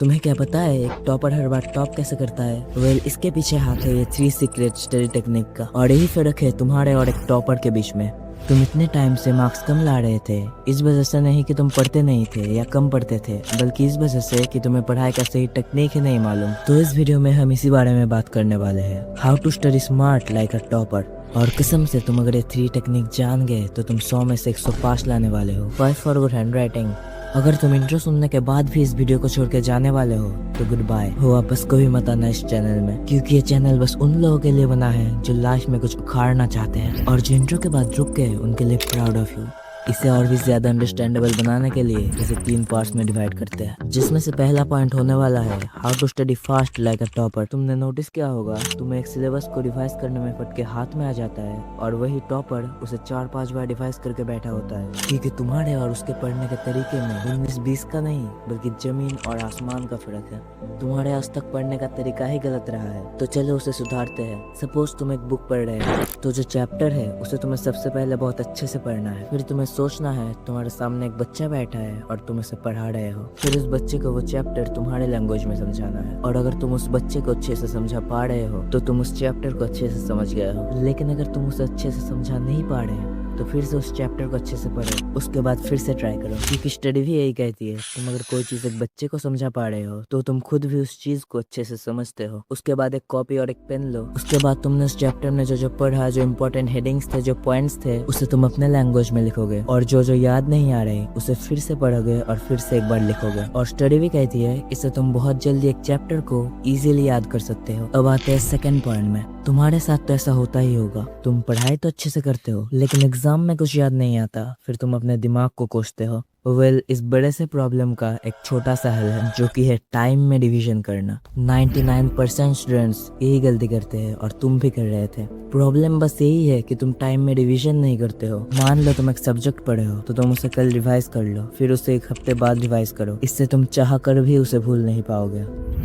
तुम्हें क्या पता है एक टॉपर हर बार टॉप कैसे करता है? वेल, इसके पीछे हाथ है ये 3 सीक्रेट स्टडी टेक्निक का, और यही फर्क है तुम्हारे और एक टॉपर के बीच में। तुम इतने टाइम से मार्क्स कम ला रहे थे, इस वजह से नहीं कि तुम पढ़ते नहीं थे या कम पढ़ते थे, बल्कि इस वजह से कि तुम्हें पढ़ाई का सही टेक्निक ही नहीं मालूम। तो इस वीडियो में हम इसी बारे में बात करने वाले हैं, how to study smart like a topper. और कसम से तुम अगर ये 3 टेक्निक जान गए तो तुम 100 में से 105 लाने वाले हो। 5 फॉर गुड हैंडराइटिंग। अगर तुम इंट्रो सुनने के बाद भी इस वीडियो को छोड़ के जाने वाले हो तो गुड बाय, हो वापस कभी मत आना इस चैनल में, क्योंकि ये चैनल बस उन लोगों के लिए बना है जो लाइफ में कुछ उखाड़ना चाहते हैं और जो इंट्रो के बाद रुक गए उनके लिए प्राउड ऑफ यू। इसे और भी ज्यादा अंडरस्टैंडेबल बनाने के लिए इसे 3 पार्ट्स में डिवाइड करते हैं, जिसमें से पहला पॉइंट होने वाला है how to study fast like a topper. तुमने नोटिस किया होगा तुम्हें एक सिलेबस को रिवाइज करने में फटके हाथ में आ जाता है, और वही टॉपर उसे 4-5 बार रिवाइज करके बैठा होता है, क्योंकि तुम्हारे और उसके पढ़ने के तरीके में 19-20 का नहीं बल्कि जमीन और आसमान का फर्क है। तुम्हारे आज तक पढ़ने का तरीका ही गलत रहा है, तो चलो उसे सुधारते हैं। सपोज तुम एक बुक पढ़ रहे हो, तो जो चैप्टर है उसे तुम्हें सबसे पहले बहुत अच्छे से पढ़ना है। फिर तुम्हें सोचना है तुम्हारे सामने एक बच्चा बैठा है और तुम उसे पढ़ा रहे हो। फिर उस बच्चे को वो चैप्टर तुम्हारे लैंग्वेज में समझाना है, और अगर तुम उस बच्चे को अच्छे से समझा पा रहे हो तो तुम उस चैप्टर को अच्छे से समझ गए हो। लेकिन अगर तुम उसे अच्छे से समझा नहीं पा रहे तो फिर से उस चैप्टर को अच्छे से पढ़ो, उसके बाद फिर से ट्राई करो, क्योंकि स्टडी भी यही कहती है तुम अगर कोई चीज एक बच्चे को समझा पा रहे हो तो तुम खुद भी उस चीज को अच्छे से समझते हो। उसके बाद एक कॉपी और एक पेन लो, उसके बाद तुमने उस चैप्टर में जो जो पढ़ा, जो इंपॉर्टेंट हेडिंग्स थे, जो पॉइंट्स थे, उसे तुम अपने लैंग्वेज में लिखोगे, और जो जो याद नहीं आ रहे उसे फिर से पढ़ोगे और फिर से एक बार लिखोगे। और स्टडी भी कहती है इससे तुम बहुत जल्दी एक चैप्टर को इजीली याद कर सकते हो। अब आते हैं सेकंड पॉइंट में। तुम्हारे साथ तो ऐसा होता ही होगा, तुम पढ़ाई तो अच्छे से करते हो लेकिन एग्जाम में कुछ याद नहीं आता, फिर तुम अपने दिमाग को कोसते हो। वेल, इस बड़े से प्रॉब्लम का एक छोटा सा हल है, जो कि है टाइम में डिवीजन करना। 99% स्टूडेंट्स यही गलती करते हैं और तुम भी कर रहे थे। प्रॉब्लम बस यही है कि तुम टाइम में डिवीजन नहीं करते हो। मान लो तुम एक सब्जेक्ट पढ़े हो तो तुम उसे कल रिवाइज कर लो, फिर उसे 1 हफ्ते बाद रिवाइज करो। इससे तुम चाह कर भी उसे भूल नहीं पाओगे।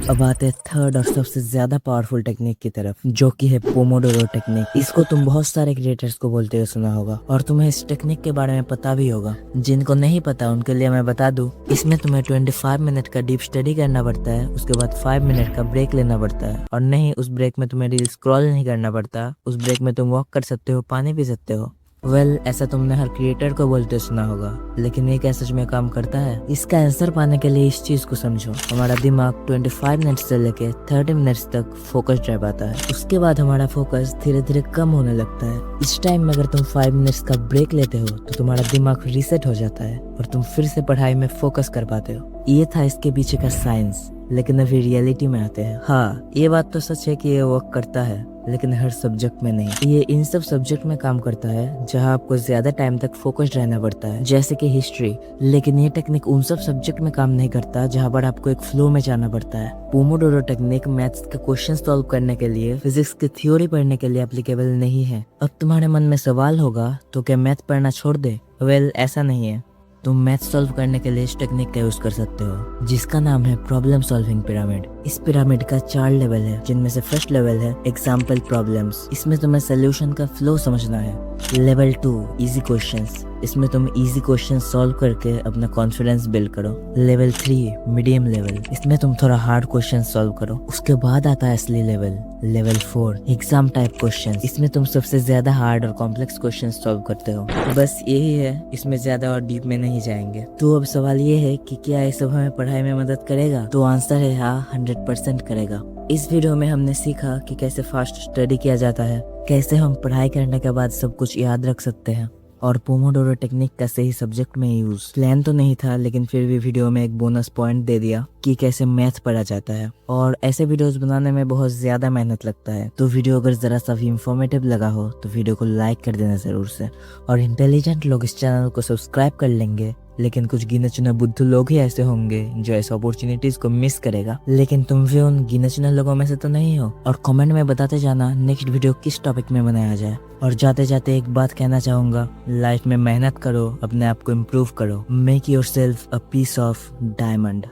अब आते हैं थर्ड और सबसे ज्यादा पावरफुल टेक्निक की तरफ, जो कि है पोमोडोरो टेक्निक। इसको तुम बहुत सारे क्रिएटर्स को बोलते हुए सुना होगा, और तुम्हें इस टेक्निक के बारे में पता भी होगा। जिनको नहीं पता उनके लिए मैं बता दूं, इसमें तुम्हें 25 मिनट का डीप स्टडी करना पड़ता है, उसके बाद 5 मिनट का ब्रेक लेना पड़ता है, और नहीं उस ब्रेक में तुम्हें रील स्क्रॉल नहीं करना पड़ता, उस ब्रेक में तुम वॉक कर सकते हो, पानी पी सकते हो। वेल, ऐसा तुमने हर क्रिएटर को बोलते सुना होगा, लेकिन ये क्या सच में काम करता है? इसका आंसर पाने के लिए इस चीज को समझो। हमारा दिमाग 25 मिनट्स से लेके 30 मिनट्स तक फोकस्ड रह पाता है, उसके बाद हमारा फोकस धीरे धीरे कम होने लगता है। इस टाइम में अगर तुम 5 मिनट्स का ब्रेक लेते हो तो तुम्हारा दिमाग रीसेट हो जाता है और तुम फिर से पढ़ाई में फोकस कर पाते हो। ये था इसके पीछे का साइंस। लेकिन अभी रियलिटी में आते हैं। हाँ, ये बात तो सच है कि ये वर्क करता है, लेकिन हर सब्जेक्ट में नहीं। ये इन सब सब्जेक्ट में काम करता है जहाँ आपको ज्यादा टाइम तक फोकस्ड रहना पड़ता है, जैसे कि हिस्ट्री। लेकिन ये टेक्निक उन सब सब्जेक्ट में काम नहीं करता जहाँ पर आपको एक फ्लो में जाना पड़ता है। पोमोडोरो टेक्निक मैथ्स के क्वेश्चन सॉल्व करने के लिए, फिजिक्स की थ्योरी पढ़ने के लिए एप्लीकेबल नहीं है। अब तुम्हारे मन में सवाल होगा तो क्या मैथ पढ़ना छोड़ दे? वेल, ऐसा नहीं है। तुम मैथ सॉल्व करने के लिए इस टेक्निक का यूज कर सकते हो, जिसका नाम है प्रॉब्लम सॉल्विंग पिरामिड। इस पिरामिड का 4 लेवल है, जिनमें से फर्स्ट लेवल है एग्जाम्पल प्रॉब्लम्स। इसमें तुम्हें सोल्यूशन का फ्लो समझना है। Level 2 easy questions. इसमें तुम इजी क्वेश्चन सॉल्व करके अपना कॉन्फिडेंस बिल्ड करो। Level 3 medium level. इसमें तुम थोड़ा हार्ड क्वेश्चन सॉल्व करो। उसके बाद आता है असली level, level 4 exam type question. इसमें तुम सबसे ज्यादा हार्ड और कॉम्प्लेक्स क्वेश्चन सॉल्व करते हो। बस यही है, इसमें ज्यादा और डीप में नहीं जाएंगे। तो अब सवाल ये है कि क्या ये सब हमें पढ़ाई में मदद करेगा? तो आंसर है हाँ, 100% करेगा। इस वीडियो में हमने सीखा कि कैसे फास्ट स्टडी किया जाता है, कैसे हम पढ़ाई करने के बाद सब कुछ याद रख सकते हैं, और पोमोडोरो टेक्निक का सही सब्जेक्ट में यूज। प्लान तो नहीं था, लेकिन फिर भी वीडियो में एक बोनस पॉइंट दे दिया कि कैसे मैथ पढ़ा जाता है। और ऐसे वीडियोस बनाने में बहुत ज्यादा मेहनत लगता है, तो वीडियो अगर जरा सा भी इंफॉर्मेटिव लगा हो तो वीडियो को लाइक कर देना जरूर से। और इंटेलिजेंट लोग इस चैनल को सब्सक्राइब कर लेंगे, लेकिन कुछ गिने चुने बुद्धू लोग ही ऐसे होंगे जो ऐसे अपॉर्चुनिटीज को मिस करेगा। लेकिन तुम भी उन गिने चुने लोगों में से तो नहीं हो। और कमेंट में बताते जाना नेक्स्ट वीडियो किस टॉपिक में बनाया जाए। और जाते जाते एक बात कहना चाहूंगा, लाइफ में मेहनत करो, अपने आप को इम्प्रूव करो। Make yourself a piece of diamond.